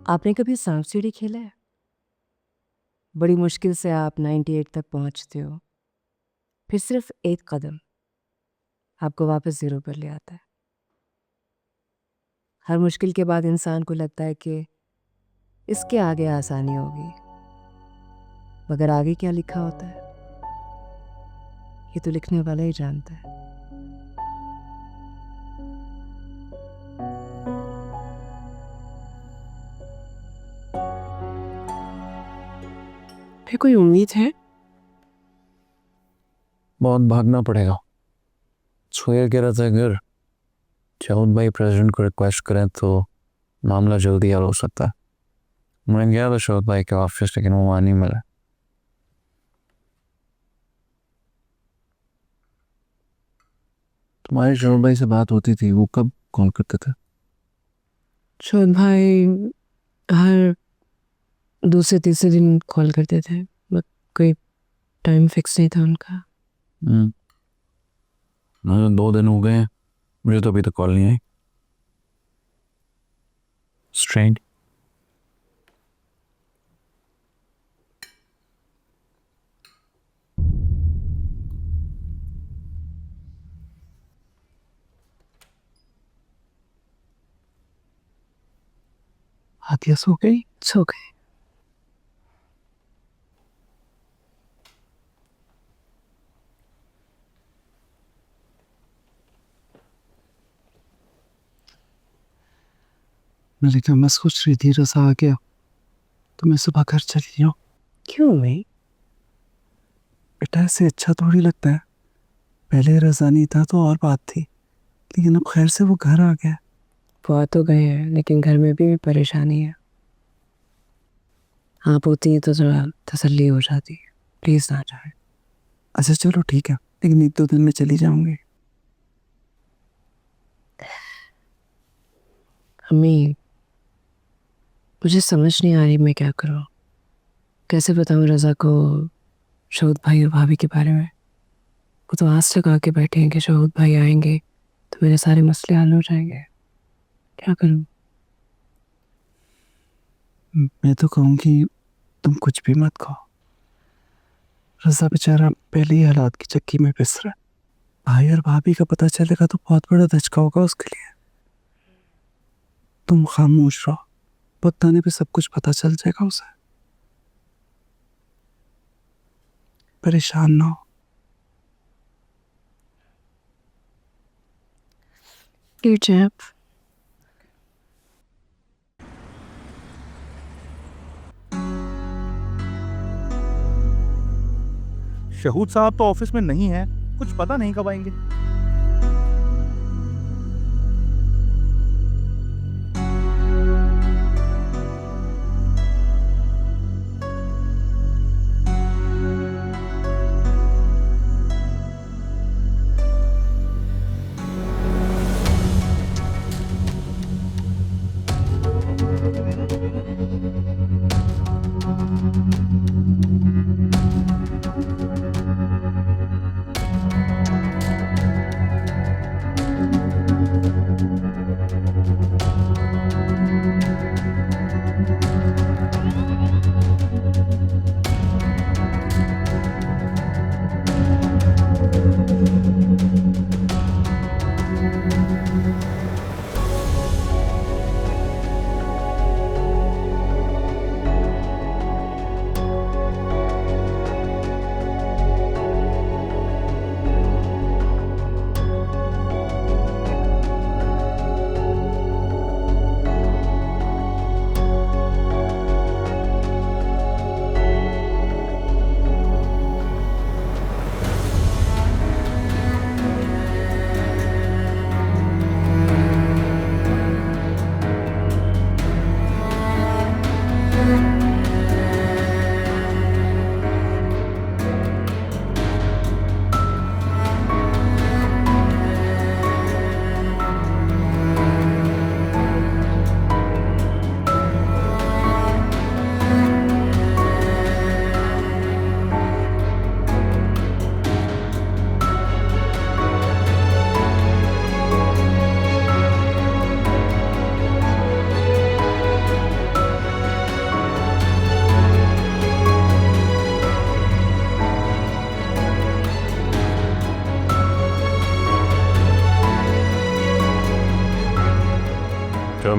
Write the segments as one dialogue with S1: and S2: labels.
S1: आपने कभी सांप सीढ़ी खेला है? बड़ी मुश्किल से आप 98 तक पहुंचते हो, फिर सिर्फ एक कदम आपको वापस 0 पर ले आता है। हर मुश्किल के बाद इंसान को लगता है कि इसके आगे आसानी होगी, मगर आगे क्या लिखा होता है ये तो लिखने वाला ही जानता है।
S2: फिर कोई उम्मीद है?
S3: बहुत भागना पड़ेगा। सोहेल कह रहा था अगर चाउद भाई प्रेसिडेंट को रिक्वेस्ट करें तो मामला जल्दी हल हो सकता है। मैं गया था शौद भाई के ऑफिस, लेकिन वो वहाँ नहीं मिला। तुम्हारी शौद भाई से बात होती थी, वो कब कॉल करते थे?
S2: शौद भाई हर दूसरे तीसरे दिन कॉल करते थे, बट कोई टाइम फिक्स नहीं था उनका।
S3: मुझे 2 दिन हो गए हैं, मुझे तो अभी तक कॉल नहीं आई। स्ट्रेंज।
S2: आतिया सो गई? सो गई। मलिका, मैं सोच रही थी रजा आ गया तो मैं सुबह घर चली जाऊँ। क्यों भाई? बेटा ऐसे अच्छा थोड़ी लगता है। पहले रजा नहीं था तो और बात थी, लेकिन अब खैर से वो घर आ गया। वो आ तो गए हैं, लेकिन घर में भी परेशानी है। आप होती है तो जरा तसल्ली हो जाती है। प्लीज ना जाए। अच्छा चलो ठीक है, लेकिन 1-2 दिन में चली जाऊंगी। अम्मी, मुझे समझ नहीं आ रही मैं क्या करूं। कैसे बताऊं रजा को शौद भाई और भाभी के बारे में। वो तो आस लगा के बैठे हैं कि शौद भाई आएंगे तो मेरे सारे मसले हल हो जाएंगे। क्या करूं? मैं तो कहूँगी तुम कुछ भी मत कहो। रजा बेचारा पहले ही हालात की चक्की में पिस रहा है। भाई और भाभी का पता चलेगा तो बहुत बड़ा धचका होगा उसके लिए। तुम खामोश रहो, बताने पे सब कुछ पता चल जाएगा उसे। परेशान ना हो।
S4: शहूद साहब तो ऑफिस में नहीं है, कुछ पता नहीं कब आएंगे।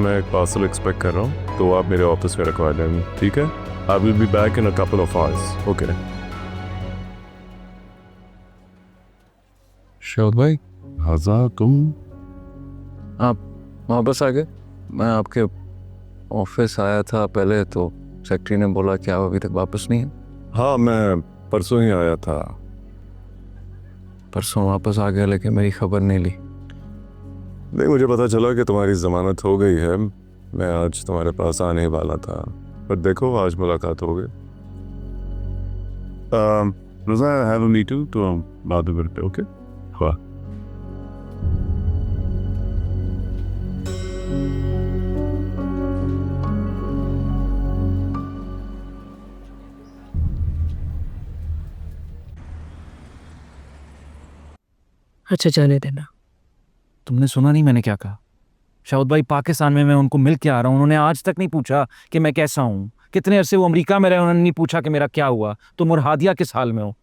S5: मैं एक पार्सल एक्सपेक्ट कर रहा हूँ, तो आप मेरे ऑफिस पे रखवा देंगे, ठीक है? I will be back in a couple of hours. Okay.
S3: शौक भाई,
S5: हज़ा तुम
S3: आप वापस आ गए? मैं आपके ऑफिस आया था पहले, तो सेक्रेटरी ने बोला कि आप अभी तक वापस नहीं हैं।
S5: हाँ, मैं परसों ही आया था।
S3: परसों वापस आ गया, लेकिन मेरी खबर नहीं ली।
S5: नहीं, मुझे पता चला कि तुम्हारी ज़मानत हो गई है। मैं आज तुम्हारे पास आने ही वाला था, पर देखो आज मुलाकात हो गई। रोज़ा, आई हैव अ मीटिंग, तो हम बाद में मिलते हैं, ओके? वाह।
S1: अच्छा जाने देना।
S6: तुमने सुना नहीं मैंने क्या कहा? शाउद भाई पाकिस्तान में मैं उनको मिल के आ रहा हूँ, उन्होंने आज तक नहीं पूछा कि मैं कैसा हूँ। कितने अरसे वो अमेरिका में रहे, उन्होंने नहीं पूछा कि मेरा क्या हुआ। तुम और हादिया किस हाल में हो?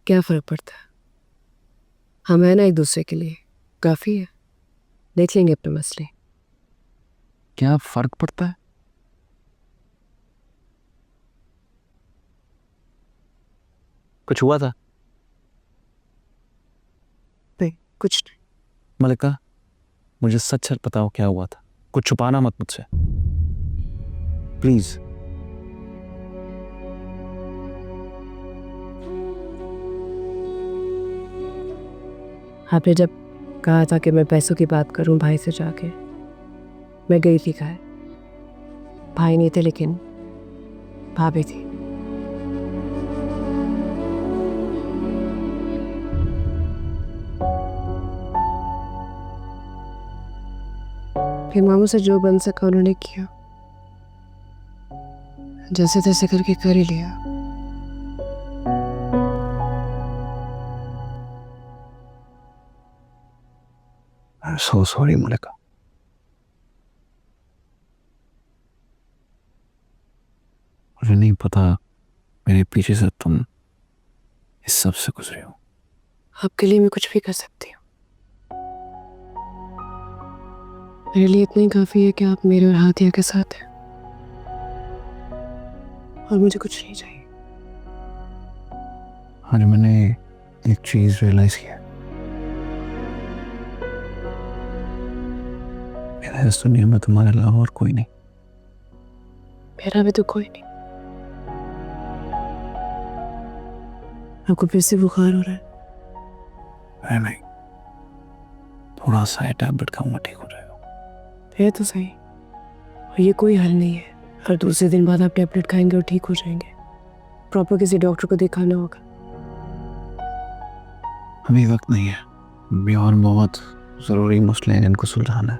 S1: क्या फर्क पड़ता है, हम है ना एक दूसरे के लिए, काफी है। देख लेंगे अपने मसले।
S6: क्या फर्क पड़ता है? कुछ हुआ था?
S1: नहीं, कुछ नहीं।
S6: मलिका, मुझे सच सच बताओ क्या हुआ था। कुछ छुपाना मत मुझसे, प्लीज।
S1: आपने जब कहा था कि मैं पैसों की बात करूं भाई से जाके, मैं गई थी खाए। भाई नहीं थे, लेकिन भाभी थी। फिर मामू से जो बन सका उन्होंने किया, जैसे तैसे करके कर ही लिया।
S3: आई एम सो सॉरी मलिका। मुझे नहीं पता मेरे पीछे से तुम इस सब से गुजरे हो।
S1: आपके लिए मैं कुछ भी कर सकती हूँ। मेरे लिए इतना ही काफी है कि आप मेरे और हाथिया के साथ हैं, और मुझे कुछ नहीं चाहिए।
S3: आज मैंने एक चीज रियलाइज किया, मेरा इस दुनिया में तुम्हारे अलावा और कोई नहीं।
S1: मेरा भी तो कोई नहीं। आपको फिर से बुखार हो रहा है?
S3: नहीं, थोड़ा सा है, टैबलेट खाऊंगा ठीक हो जाएगा।
S1: है तो सही। और ये कोई हल नहीं है, हर दूसरे दिन बाद आप टैबलेट खाएंगे और ठीक हो जाएंगे। प्रॉपर किसी डॉक्टर को दिखाना होगा।
S3: अभी वक्त नहीं है, अभी और बहुत ज़रूरी मसले हैं जिनको सुलझाना है।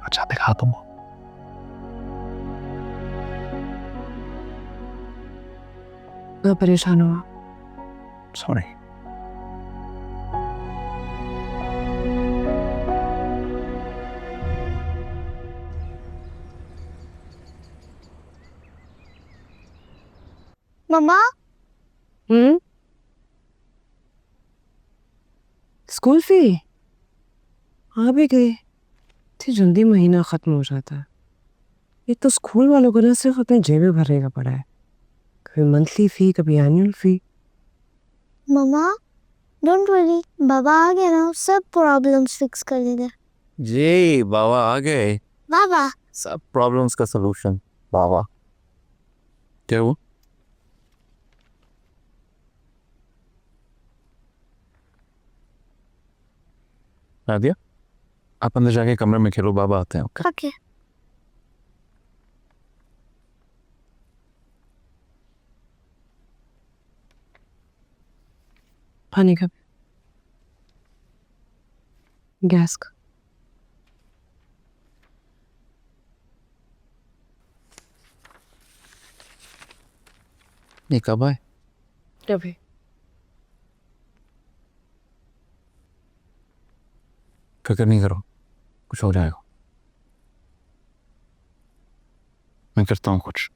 S3: अच्छा दिखा तुम।
S1: ना परेशान हो आप।
S3: सॉरी।
S7: मम्मा,
S1: स्कूल फी आ भी गई। इतनी जल्दी महीना खत्म हो जाता है। एक तो स्कूल वालों को ना सिर्फ अपने जेबें भरने का पड़ा है, कभी मंथली फी, कभी एनुअल फी।
S7: मम्मा डोंट वरी, बाबा आ गया ना, सब प्रॉब्लम्स फिक्स कर देगा।
S6: जी बाबा आ गए।
S7: बाबा
S6: सब प्रॉब्लम्स का सलूशन बाबा।
S3: क्या हुआ?
S6: नादिया, आप अंदर जाके कमरे में खेलो, बाबा आते हैं।
S7: ओके।
S1: पानी का, गैस का।
S6: ये कब आए?
S1: अभी
S3: फिक्र नहीं करो, कुछ हो जाएगा। मैं करता हूँ कुछ।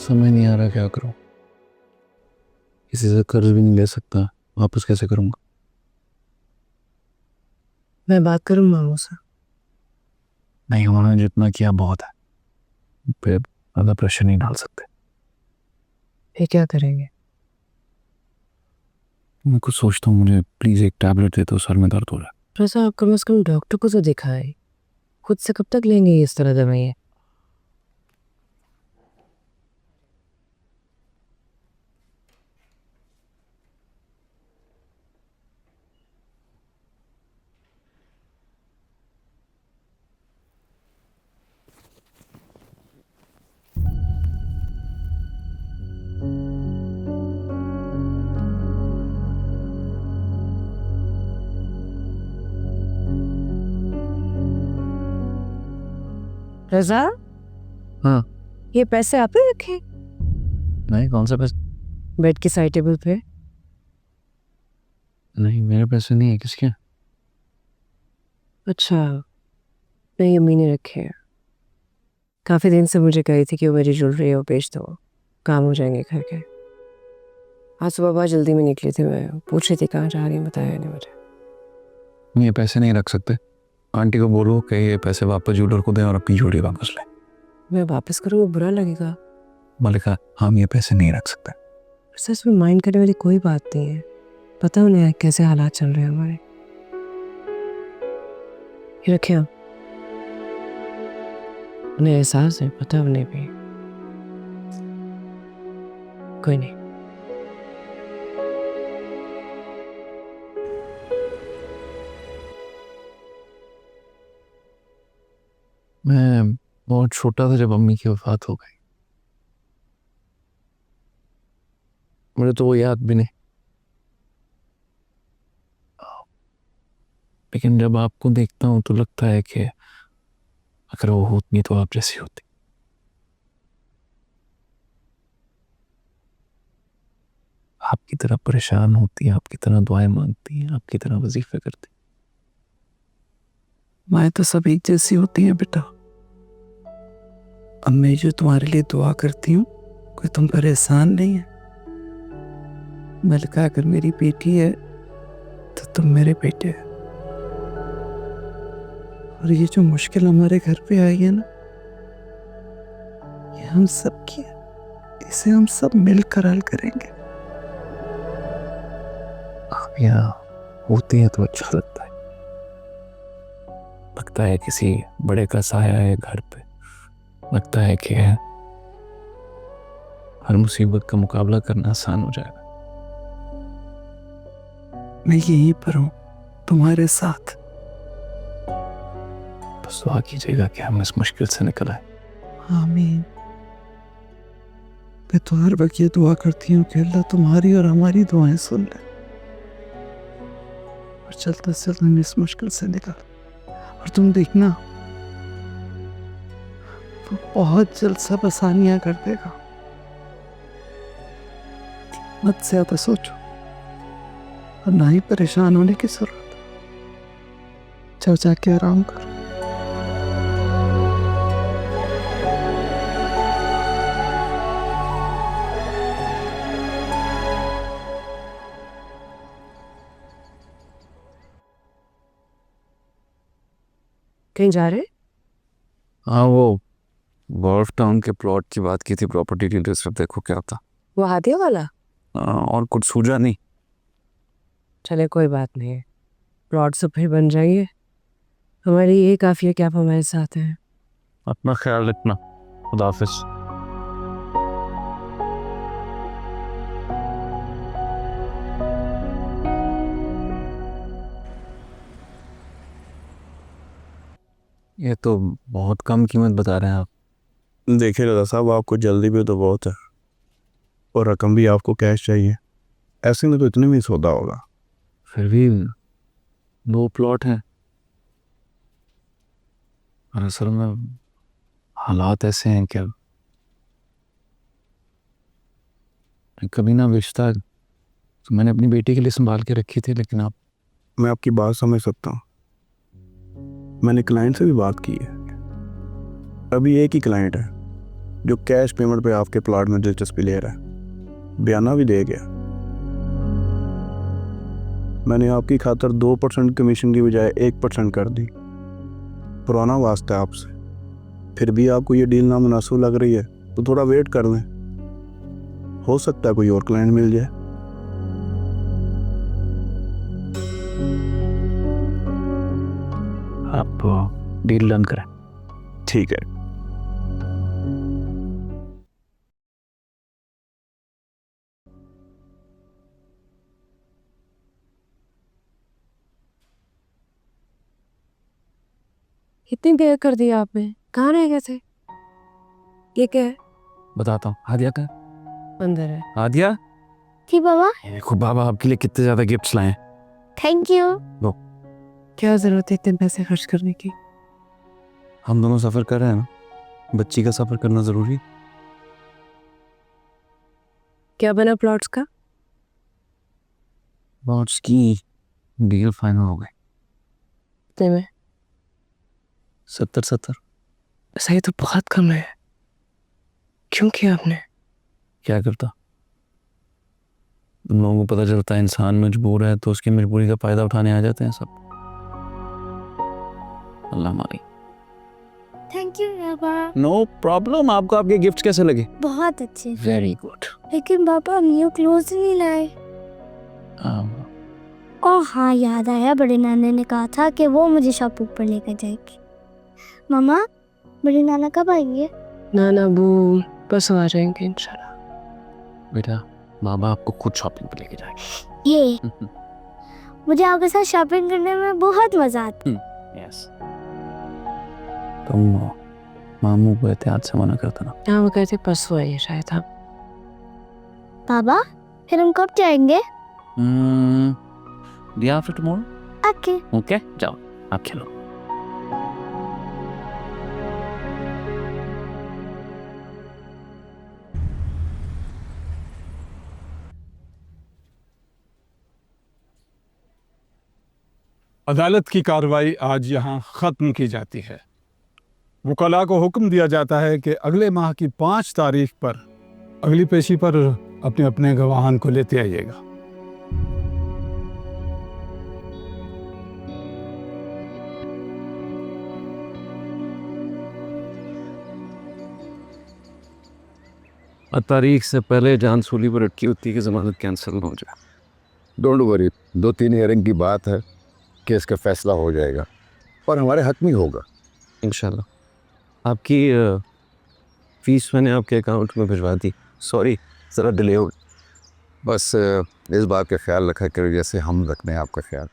S3: समझ नहीं आ रहा क्या करूं। किसी से कर्ज भी नहीं ले सकता, वापस कैसे करूंगा?
S1: मैं बात करूँ मामू से?
S3: नहीं, उन्होंने जितना किया बहुत है, फिर ज़्यादा प्रेशर नहीं डाल सकते।
S1: फिर क्या करेंगे?
S3: मैं कुछ सोचता हूँ, मुझे प्लीज़ एक टैबलेट दे दो, सर में दर्द हो रहा है।
S1: प्रसा, आप कम से कम डॉक्टर को तो दिखाए। खुद से कब तक लेंगे इस तरह दवाइयाँ? रजा,
S3: हाँ।
S1: ये पैसे आपने रखे
S3: नहीं, कौन सा पैसे?
S1: बेड की साइड टेबल पे?
S3: नहीं, मेरे पैसे नहीं है। किसके?
S1: अच्छा, नहीं, अम्मी ने रखे हैं। काफ़ी दिन से मुझे कही थी कि वो मेरी ज्वेलरी वो बेच दो, काम हो जाएंगे घर के। आज सुबह बहुत जल्दी में निकली थी, मैं पूछ रही थी कहाँ जा रही, बताया नहीं मुझे।
S3: ये पैसे नहीं रख सकते। आंटी को बोलो कि ये पैसे वापस ज्वेलर को दें और अपनी ज्वेलरी वापस लें।
S1: मैं वापस करूँगा, बुरा लगेगा।
S3: मलिका, हम ये पैसे नहीं रख सकते।
S1: सच में माइंड करने वाली कोई बात नहीं है। पता उन्हें कैसे हालात चल रहे हैं हमारे। ये रखे आप, उन्हें एहसास है, पता उन्हें भी। कोई नहीं।
S3: मैं बहुत छोटा था जब अम्मी की वफात हो गई। मुझे तो वो याद भी नहीं, लेकिन जब आपको देखता हूँ तो लगता है कि अगर वो होती तो आप जैसी होती। आपकी तरह परेशान होती, आपकी तरह दुआएं मांगती हैं, आपकी तरह वजीफे करती।
S2: माएँ तो सब एक जैसी होती हैं बेटा। अब मैं जो तुम्हारे लिए दुआ करती हूँ, कोई तुम पर एहसान नहीं है। मलिका अगर मेरी बेटी है तो तुम मेरे बेटे हैं। और ये जो मुश्किल हमारे घर पे आई है ना, ये हम सब की है। इसे हम सब मिलकर हल करेंगे।
S3: आप यहाँ होती है तो अच्छा लगता है। लगता है किसी बड़े का साया है घर पे। लगता है कि हर मुसीबत का मुकाबला करना आसान हो जाएगा।
S2: मैं यहीं पर हूँ तुम्हारे साथ।
S3: बस दुआ कीजिएगा कि हम इस मुश्किल से निकल आए।
S2: आमीन। मैं तो हर वक्त ये दुआ करती हूँ कि अल्लाह तुम्हारी और हमारी दुआएं सुन ले और चलते चलते हम इस मुश्किल से निकल। और तुम देखना, वो बहुत जल्द सब आसानियां कर देगा। मत ज्यादा सोचो और ना ही परेशान होने की जरूरत। चल जाके आराम करो।
S1: कहीं जा रहे?
S3: हाँ, वो गोल्फ टाउन के प्लॉट की बात की थी, प्रॉपर्टी डीटेल्स सब देखो क्या था।
S1: वो हादिया वाला?
S3: और कुछ सूझा नहीं।
S1: चले, कोई बात नहीं है, प्लॉट सब फिर बन जाएंगे। हमारी ये काफ़ी है कि आप हमारे साथ हैं।
S3: अपना ख्याल रखना। खुदा हाफिज। ये तो बहुत कम कीमत बता रहे हैं आप।
S4: देखिए रजा साहब, आपको जल्दी भी तो बहुत है और रकम भी आपको कैश चाहिए। ऐसे में तो इतने में ही सौदा होगा।
S3: फिर भी 2 प्लॉट हैं और असल में हालात ऐसे हैं कि कभी ना बेचता तो मैंने अपनी बेटी के लिए संभाल के रखी थी, लेकिन आप।
S4: मैं आपकी बात समझ सकता हूँ। मैंने क्लाइंट से भी बात की है। अभी एक ही क्लाइंट है जो कैश पेमेंट पे आपके प्लॉट में दिलचस्पी ले रहा है, बयाना भी दे गया। मैंने आपकी खातर 2% कमीशन की बजाय 1% कर दी। पुराना वास्ता है आपसे, फिर भी आपको ये डील ना मुनासिब लग रही है तो थोड़ा वेट कर लें, हो सकता है कोई और क्लाइंट मिल जाए।
S3: आप डील डन करें।
S4: ठीक है।
S1: इतनी देर कर दी आपने, कहाँ रह गए थे? ये क्या है?
S6: बताता हूँ। हादिया का
S1: अंदर है।
S6: हादिया,
S7: जी बाबा।
S6: ये देखो बाबा आपके लिए कितने ज्यादा गिफ्ट्स लाए हैं।
S7: Thank you.
S1: क्या जरूरत है इतने पैसे खर्च करने की?
S3: हम दोनों सफ़र कर रहे हैं ना, बच्ची का सफ़र करना ज़रूरी है।
S1: क्या बना प्लॉट्स का?
S3: प्लॉट्स की डील फाइनल हो गई।
S1: कितने में?
S3: 70-70।
S1: ऐसा ही तो बहुत कम है, क्यों किया आपने?
S3: क्या करता, तुम लोगों को पता चलता है इंसान मजबूर है तो उसकी मजबूरी का फ़ायदा उठाने आ जाते हैं सब। अल्लाह मारी।
S7: थैंक यू बाबा।
S3: No problem. आपको आपके गिफ्ट कैसे लगे?
S7: बहुत अच्छे।
S3: Very good.
S7: लेकिन पापा न्यू क्लोथ नहीं लाए। और हाँ, याद आया, बड़े नाना ने कहा था कि वो मुझे शॉपिंग पर लेकर जाएगी। मामा, बड़े नाना कब आएंगे?
S1: नाना अबू बस आ जाएंगे इंशाल्लाह।
S3: बेटा, बाबा आपको खुद शॉपिंग पे लेके जाएंगे।
S7: ये मुझे आपके साथ शॉपिंग करने में बहुत मजा आता है।
S3: यस। तुम मामू को एहतियात से मना करता ना।
S1: हाँ, वो कहते परसों आइए शायद। हम
S7: पापा, फिर हम कब जाएंगे?
S3: Day after tomorrow.
S7: Okay.
S3: Okay, जाओ आप खेलो।
S8: अदालत की कार्रवाई आज यहाँ ख़त्म की जाती है। वकला को हुक्म दिया जाता है कि अगले माह की 5 तारीख पर अगली पेशी पर अपने अपने गवाहान को लेते आइएगा।
S3: तारीख से पहले जान सूली पर अटकी होती की जमानत कैंसिल हो जाए।
S5: डोंट वरी, 2-3 हियरिंग की बात है, केस का फैसला हो जाएगा और हमारे हक में होगा
S3: इंशाल्लाह। आपकी फीस मैंने आपके अकाउंट में भिजवा दी। सॉरी, ज़रा डिले हो गई।
S5: बस इस बात का ख्याल रखा करो जैसे हम रखने हैं आपका ख्याल।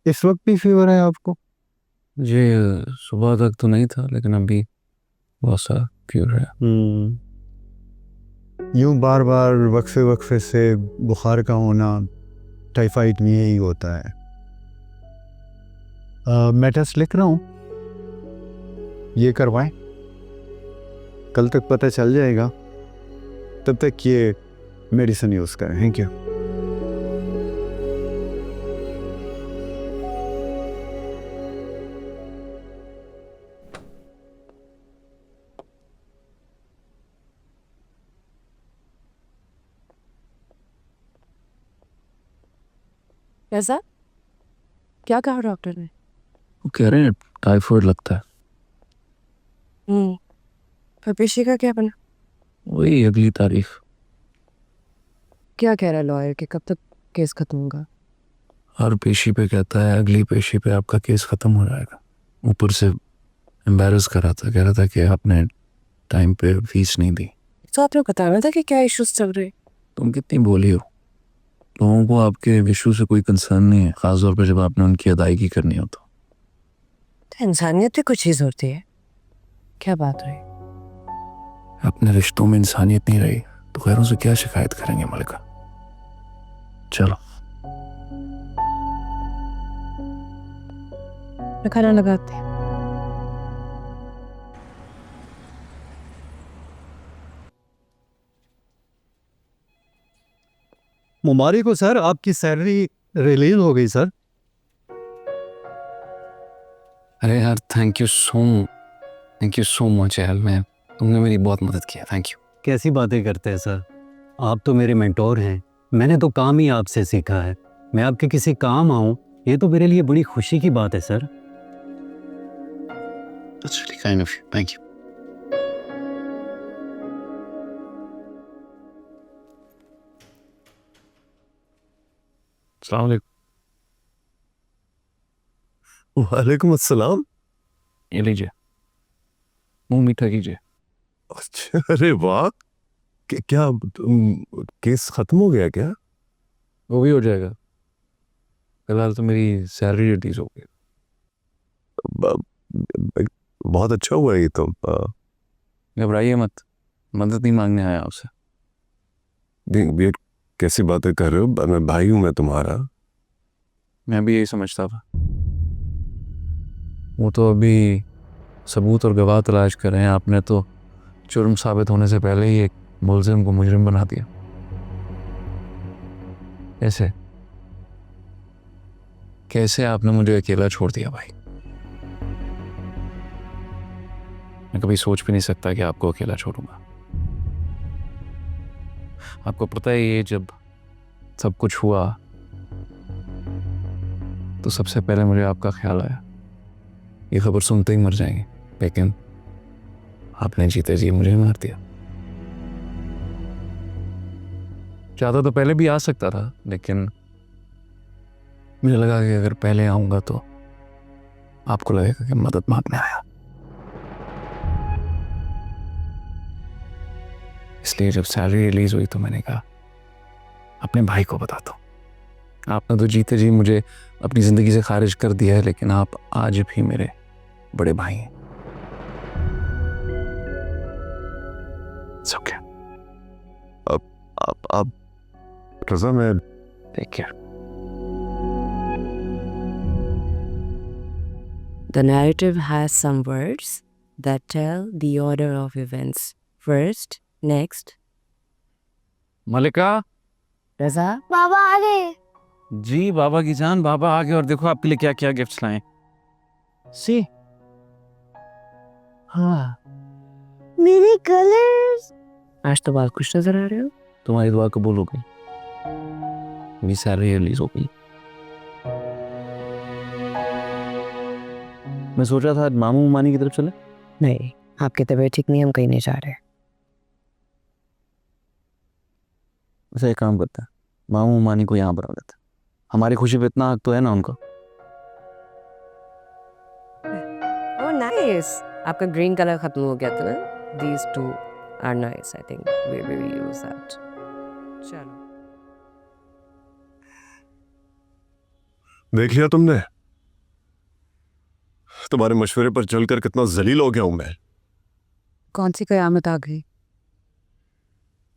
S2: इस वक्त भी फीवर है आपको?
S3: जी, सुबह तक तो नहीं था लेकिन अभी बहुत सा फीवर है।
S2: यूँ बार बार वक्फे वक्फे से बुखार का होना टाइफाइड में यही होता है। मैं टेस्ट लिख रहा हूँ, ये करवाएं, कल तक पता चल जाएगा। तब तक ये मेडिसिन यूज़ करें, हैं क्या?
S1: कैसा? क्या कहा डॉक्टर ने?
S3: वो कह रहे हैं टाइफाइड लगता है।
S1: फिर पेशी का क्या बना?
S3: वही अगली तारीख।
S1: क्या कह रहा है लॉयर कि कब तक केस खत्म होगा?
S3: हर पेशी पे कहता है अगली पेशी पे आपका केस ख़त्म हो जाएगा। ऊपर से एम्बेरस कर रहा था, कह रहा था कि आपने टाइम पे फीस नहीं दी।
S1: तो आपने बताना था कि क्या इश्यूज चल रहे।
S3: तुम कितनी बोली हो, लोगों को आपके इशू से कोई कंसर्न नहीं है, ख़ासतौर पर जब आपने उनकी अदायगी करनी हो तो
S1: इंसानियत भी कुछ चीज़ होती है। क्या बात रही?
S3: अपने रिश्तों में इंसानियत नहीं रही तो गैरों से क्या शिकायत करेंगे मलिका। चलो
S1: मैं खाना लगाती हूँ।
S2: मुबारक हो सर, आपकी सैलरी रिलीज हो गई सर।
S3: अरे यार थैंक यू सो मच यार, मैं तुमने मेरी बहुत मदद किया, थैंक यू।
S9: कैसी बातें करते हैं सर, आप तो मेरे मेंटोर हैं, मैंने तो काम ही आपसे सीखा है। मैं आपके किसी काम आऊँ ये तो मेरे लिए बड़ी खुशी की बात है sir.
S3: That's really kind of you, thank you। अस्सलाम वालेकुम।
S5: वालेकुम अस्सलाम।
S3: ये लीजिए, मुंह मीठा कीजिए।
S5: अच्छा, अरे वाह, क्या केस खत्म हो गया क्या?
S3: वो भी हो जाएगा, फिलहाल तो मेरी सैलरी रिलीज हो गई।
S5: बहुत अच्छा हुआ ये तो।
S3: घबराइए मत, मदद नहीं मांगने आया आपसे।
S5: ये कैसी बातें कर रहे हो? मैं भाई हूं मैं तुम्हारा।
S3: मैं भी यही समझता था, वो तो अभी सबूत और गवाह तलाश कर रहे हैं, आपने तो जुर्म साबित होने से पहले ही एक मुलजिम को मुजरिम बना दिया। कैसे आपने मुझे अकेला छोड़ दिया भाई? मैं कभी सोच भी नहीं सकता कि आपको अकेला छोड़ूंगा। आपको पता है ये जब सब कुछ हुआ तो सबसे पहले मुझे आपका ख्याल आया। ये खबर सुनते ही मर जाएंगे, लेकिन आपने जीते जी मुझे मार दिया। चाहता तो पहले भी आ सकता था, लेकिन मुझे लगा कि अगर पहले आऊंगा तो आपको लगेगा कि मदद मांगने आया। इसलिए जब सैलरी रिलीज हुई तो मैंने कहा अपने भाई को बताता हूं। आपने तो जीते जी मुझे अपनी जिंदगी से खारिज कर दिया है, लेकिन आप आज भी मेरे बड़े भाई हैं। It's okay।
S5: आप रजा, मैं
S3: take care.
S1: The narrative has some words that tell the order of events. First, next.
S6: मलिका
S1: रजा,
S7: बाबा आ गए।
S6: जी, बाबा की जान, बाबा आ गए और देखो आपके लिए क्या क्या गिफ्ट्स लाए।
S1: सी। हाँ,
S7: मेरे कलर्स।
S1: आज तो बहुत खुश नजर आ रहे हो।
S3: तुम्हारी दुआ कबूल हो गई, मेरी सैलरी रिलीज हो गई। मैं सोच रहा था आज मामू मानी की तरफ चले।
S1: नहीं, आपकी तबीयत ठीक नहीं, हम कहीं नहीं जा रहे।
S3: वैसे एक काम करते हैं, मामू मानी को यहाँ बुला लेते हैं। हमारी खुशी पे इतना हक तो है ना उनका।
S1: Oh, nice. आपका ग्रीन कलर खत्म हो गया था ना? These two are nice. I think we will use that. चलो।
S5: देख लिया तुमने? तुम्हारे मशवरे पर चलकर कितना जलील हो गया हूं मैं।
S10: कौन सी कयामत आ गई?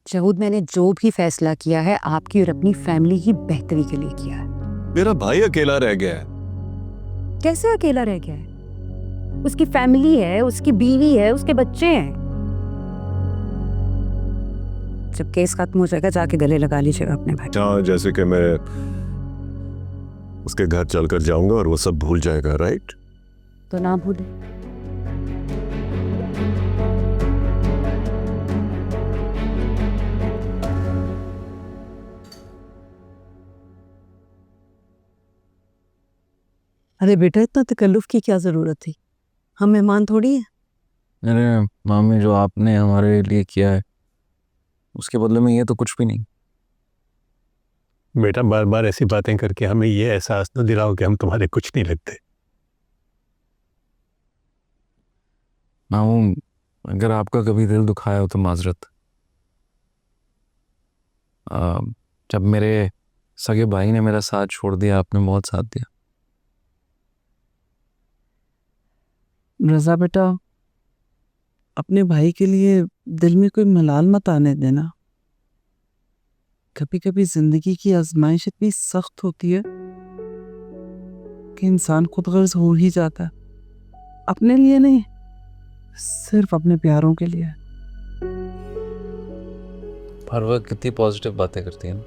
S10: शहूद, मैंने जो भी फैसला किया है आपकी और अपनी फैमिली की बेहतरी के लिए किया है।
S5: मेरा भाई अकेला रह गया है।
S10: कैसे अकेला रह गया है? उसकी फैमिली है, उसकी बीवी है, उसके बच्चे हैं। जब केस खत्म हो जाएगा जाके गले लगा लीजिएगा अपने भाई।
S5: हाँ, जैसे कि मैं उसके घर चलकर जाऊंगा और वो सब भूल जाएगा, राइट?
S10: तो ना भूले।
S1: अरे बेटा, इतना तकल्लुफ की क्या जरूरत थी? हम मेहमान थोड़ी हैं।
S3: अरे मामी, जो आपने हमारे लिए किया है उसके बदले में ये तो कुछ भी नहीं।
S9: बेटा बार बार ऐसी बातें करके हमें ये एहसास न दिलाओ कि हम तुम्हारे कुछ नहीं लगते।
S3: मामू, अगर आपका कभी दिल दुखाया हो तो माजरत। जब मेरे सगे भाई ने मेरा साथ छोड़ दिया, आपने बहुत साथ दिया।
S2: रजा बेटा, अपने भाई के लिए दिल में कोई मलाल मत आने देना। कभी कभी जिंदगी की आजमाइश इतनी सख्त होती है कि इंसान खुद गर्ज हो ही जाता है। अपने लिए नहीं, सिर्फ अपने प्यारों के लिए।
S3: हर वक्त कितनी पॉजिटिव बातें करती है ना।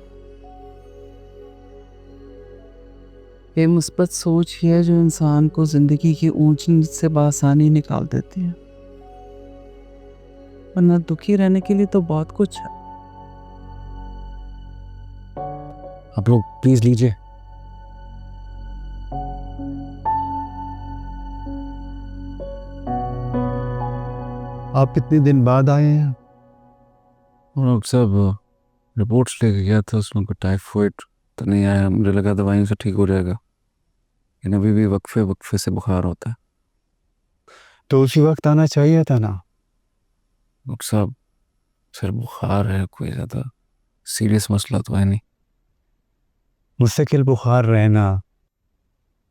S2: ये मुस्बत सोच ही है जो इंसान को जिंदगी की ऊंच नीच से बआसानी निकाल देती है, वरना दुखी रहने के लिए तो बहुत कुछ है।
S3: आप लोग प्लीज लीजिए।
S4: आप कितने दिन बाद आए हैं?
S3: वो लोग सब रिपोर्ट्स लेके गया था, उसमें को टाइफाइड तो नहीं आया, मुझे लगा दवाइयों से ठीक हो जाएगा, लेकिन अभी भी वक्फे वक्फे से बुखार होता है।
S4: तो उसी वक्त आना चाहिए था ना।
S3: डॉक्टर साहब सिर्फ बुखार है, कोई ज़्यादा सीरियस मसला तो है नहीं।
S4: मुस्तकिल बुखार रहना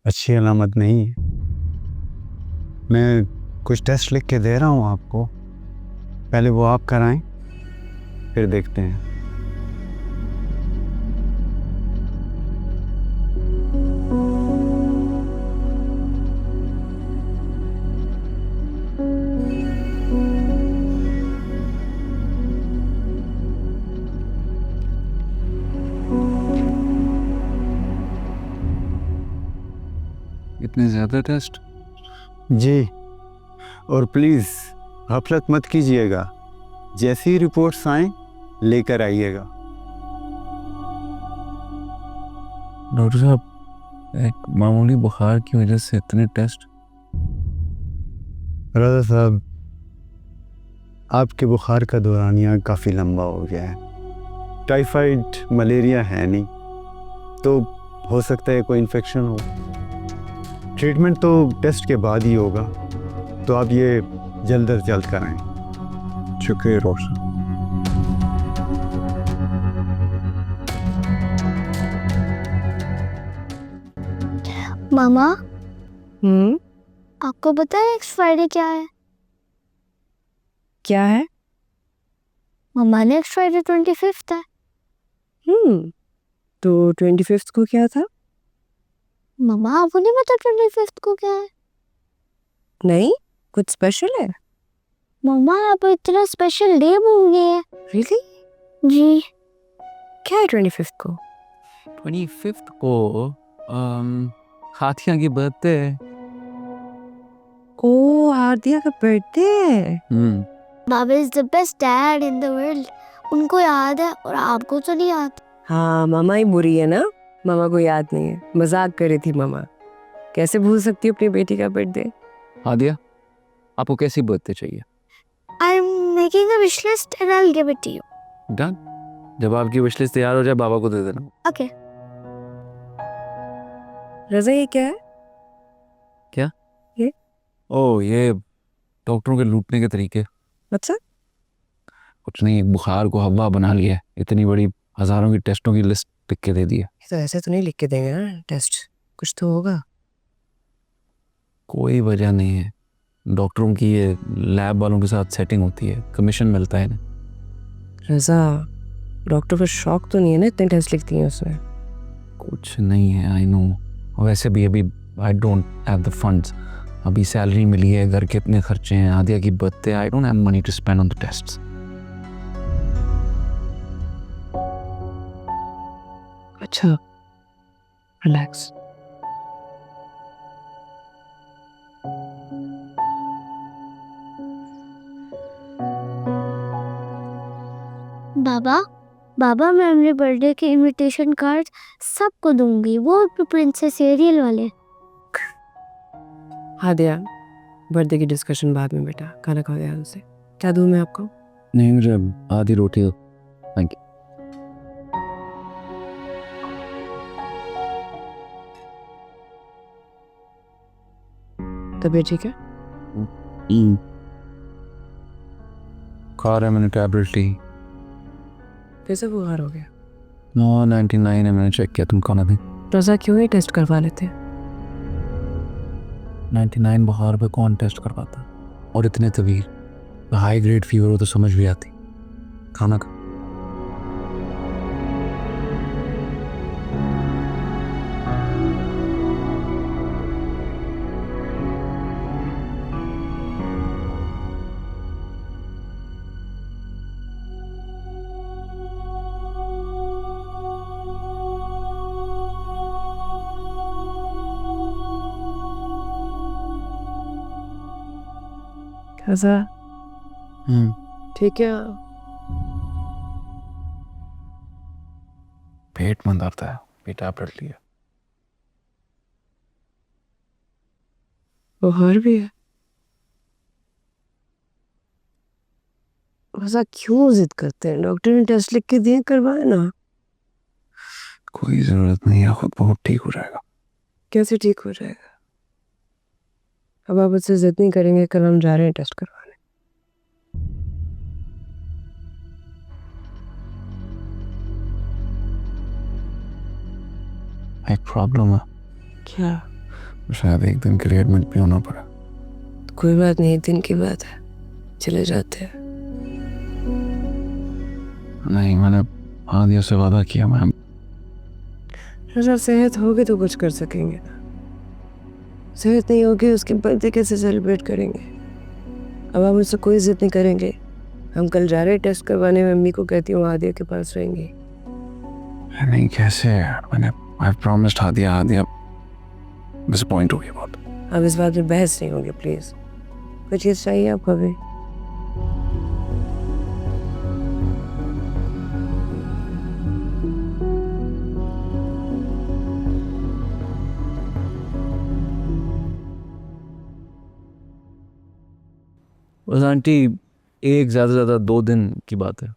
S4: अच्छी अलामत नहीं है। मैं कुछ टेस्ट लिख के दे रहा हूँ आपको, पहले वो आप कराएं, फिर देखते हैं।
S3: इतने ज़्यादा टेस्ट?
S4: जी, और प्लीज़ गफलत मत कीजिएगा, जैसी ही रिपोर्ट्स आएं लेकर आइएगा।
S3: डॉक्टर साहब एक मामूली बुखार की वजह से इतने टेस्ट?
S4: रज़ा साहब, आपके बुखार का दौरानिया काफ़ी लंबा हो गया है। टाइफाइड मलेरिया है नहीं, तो हो सकता है कोई इन्फेक्शन हो। ट्रीटमेंट तो टेस्ट के बाद ही होगा, तो आप ये जल्द अज जल्द कराएं।
S5: शुक्रिया डॉक्टर साहब।
S7: मामा,
S1: हम्म,
S7: आपको पता है नेक्स्ट फ्राइडे क्या है?
S1: क्या है?
S7: मम्मा, नेक्स्ट फ्राइडे 25th है।
S1: तो 25th को क्या था?
S7: मम्मा, आपको नहीं पता 25th को क्या है?
S1: नहीं, कुछ स्पेशल है?
S7: मम्मा, आप इतना स्पेशल डे भूल गए हैं।
S1: रियली?
S7: जी,
S1: क्या है 25th को?
S3: 25th को हाथिया की बर्थडे है।
S1: ओ, आरदिया का बर्थडे है।
S7: Baba is the best dad in the world. उनको याद है और आपको तो नहीं याद।
S1: हाँ, मामा ही बुरी है ना, मामा को याद नहीं है, मजाक कर रही थी मामा। कैसे भूल सकती हूँ अपनी बेटी का बर्थडे?
S3: हादिया, आपको कैसी बर्थडे चाहिए?
S7: I am making a wish list and I will give it to you.
S3: Done. जब आपकी विश लिस्ट तैयार हो जाए बाबा को दे देना।
S7: ओके।
S1: रज़ा, ये क्या है?
S3: ओह, ये डॉक्टरों के लूटने के तरीके।
S1: अच्छा,
S3: कुछ नहीं, बुखार को हवा बना लिया है, इतनी बड़ी हजारों की टेस्टों की लिस्ट लिख के दे दी है।
S1: तो ऐसे तो नहीं लिख के देंगे ना टेस्ट, कुछ तो होगा।
S3: कोई वजह नहीं है, डॉक्टरों की ये लैब वालों के साथ सेटिंग होती है, कमीशन मिलता है ना।
S1: रज़ा, डॉक्टर पर शौक तो नहीं है ना इतने टेस्ट लिखती हैं उसमें?
S3: कुछ नहीं है, आई नो। वैसे भी अभी I don't have the funds. अभी सैलरी मिली है, घर के इतने खर्चे हैं, आदिया की birthday, I don't have money to spend on the tests.
S1: अच्छा, रिलैक्स।
S7: बाबा, बाबा, मैं अपने बर्थडे के इनविटेशन कार्ड सबको दूंगी, वो भी प्रिंसेस एरियल वाले।
S1: हाँ दिया, बर्थडे की डिस्कशन बाद में बेटा, खाना खाओ ध्यान से। क्या दूँ मैं आपको?
S3: नहीं, मुझे आधी रोटी दो, थैंक यू।
S1: तबीयत ठीक है?
S3: खा रहा है मैंने टैबलेट ली।
S1: फिर से बुखार हो गया?
S3: 99 है, मैंने चेक किया, तुम खाना थी।
S1: रज़ा, क्यों ही टेस्ट करवा लेते?
S3: 99 बुखार पे कौन टेस्ट करवाता, और इतने तवील। हाई ग्रेड फीवर हो तो समझ भी आती। खाना खा।
S1: रजा ठीक है?
S3: पेट में दर्द है, पेट टैबलेट लिया।
S1: बुखार भी है? रजा क्यों जिद करते हैं? डॉक्टर ने टेस्ट लिख के दिए, करवाए ना।
S3: कोई जरूरत नहीं है, खुद बहुत ठीक हो जाएगा।
S1: कैसे ठीक हो जाएगा? अब आप उससे जिद नहीं करेंगे, कल हम जा रहे हैं टेस्ट करवाने।
S3: एक प्रॉब्लम है,
S1: क्या?
S3: शायद एक दिन के लिए एडमिट भी होना पड़ा।
S1: कोई बात नहीं, एक दिन की बात है, चले जाते हैं।
S3: नहीं, मैंने आदिया से वादा किया। मैम
S1: रजा सेहत होगी तो कुछ कर सकेंगे ना, सेहत नहीं होगी उसके बर्थडे कैसे सेलिब्रेट करेंगे? अब आप मुझसे कोई जिद नहीं करेंगे, हम कल जा रहे हैं टेस्ट करवाने। मम्मी को कहती हूँ आदिया के पास रहेंगे।
S3: नहीं, कैसे यार, मैंने आई प्रॉमिस्ड आदिया डिसअपॉइंट हो गया बहुत।
S1: अब इस बात में बहस नहीं होगी प्लीज। कुछ चीज़ चाहिए आपको अभी?
S6: बस आंटी, एक ज़्यादा से ज़्यादा 2 दिन की बात है,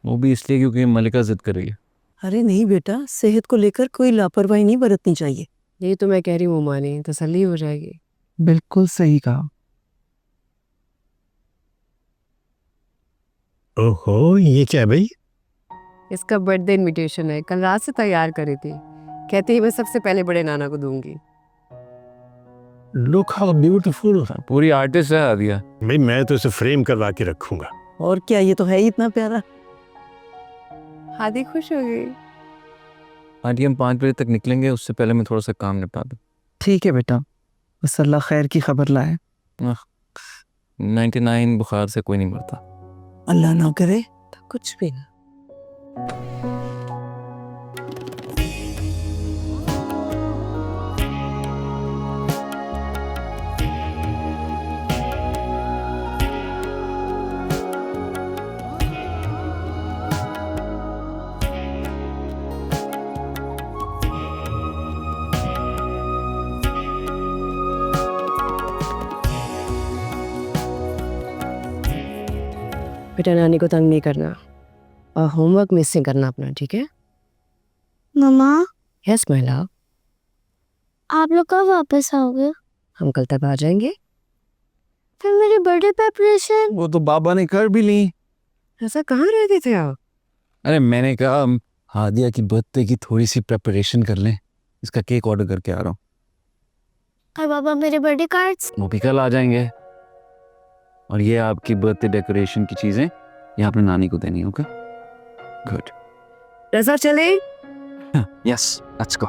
S6: वो भी इसलिए क्योंकि मलिका जिद कर रही है।
S11: अरे नहीं बेटा, सेहत को लेकर कोई लापरवाही नहीं बरतनी चाहिए।
S1: यही तो मैं कह रही हूँ मानी, तसल्ली हो जाएगी।
S2: बिल्कुल सही कहा।
S9: ओहो, ये क्या भाई?
S1: इसका बर्थडे इनविटेशन है, कल रात से तैयार करी थी, कहती है मैं सबसे पहले बड़े नाना को दूंगी।
S9: Look how beautiful.
S6: पूरी आर्टिस्ट है आदिया।
S9: भाई मैं तो इसे फ्रेम करवा के रखूंगा।
S11: और क्या, ये तो है ही इतना प्यारा।
S1: आदि खुश हो गई।
S6: आंटी हम 5 बजे तक निकलेंगे, उससे पहले मैं थोड़ा सा काम निपटा दूँ।
S2: ठीक है बेटा, बस अल्लाह खैर की खबर लाए।
S6: 99 बुखार से कोई नहीं मरता।
S11: अल्लाह ना करे।
S1: तो कुछ भी ना। बेटा नानी को तंग नहीं करना और होमवर्क मिस नहीं करना अपना, ठीक है?
S7: मम्मा,
S1: यस माय लव।
S7: आप लोग कब वापस आओगे?
S1: हम कल तक आ जाएंगे।
S7: फिर मेरी बर्थडे प्रेपरेशन?
S6: वो तो बाबा ने कर भी ली।
S1: ऐसा कहाँ रहते थे आप?
S6: अरे मैंने कहा आदिया की बर्थडे की थोड़ी सी प्रेपरेशन कर लें, इसका केक ऑर्डर करके आ रहा हूँ।
S7: और पापा मेरे बर्थडे कार्ड्स?
S6: वो भी कल आ जाएंगे। और ये आपकी बर्थडे डेकोरेशन की चीजें ये आपने नानी को देनी, ओके? गुड।
S1: रजा चले?
S6: Yes, let's go.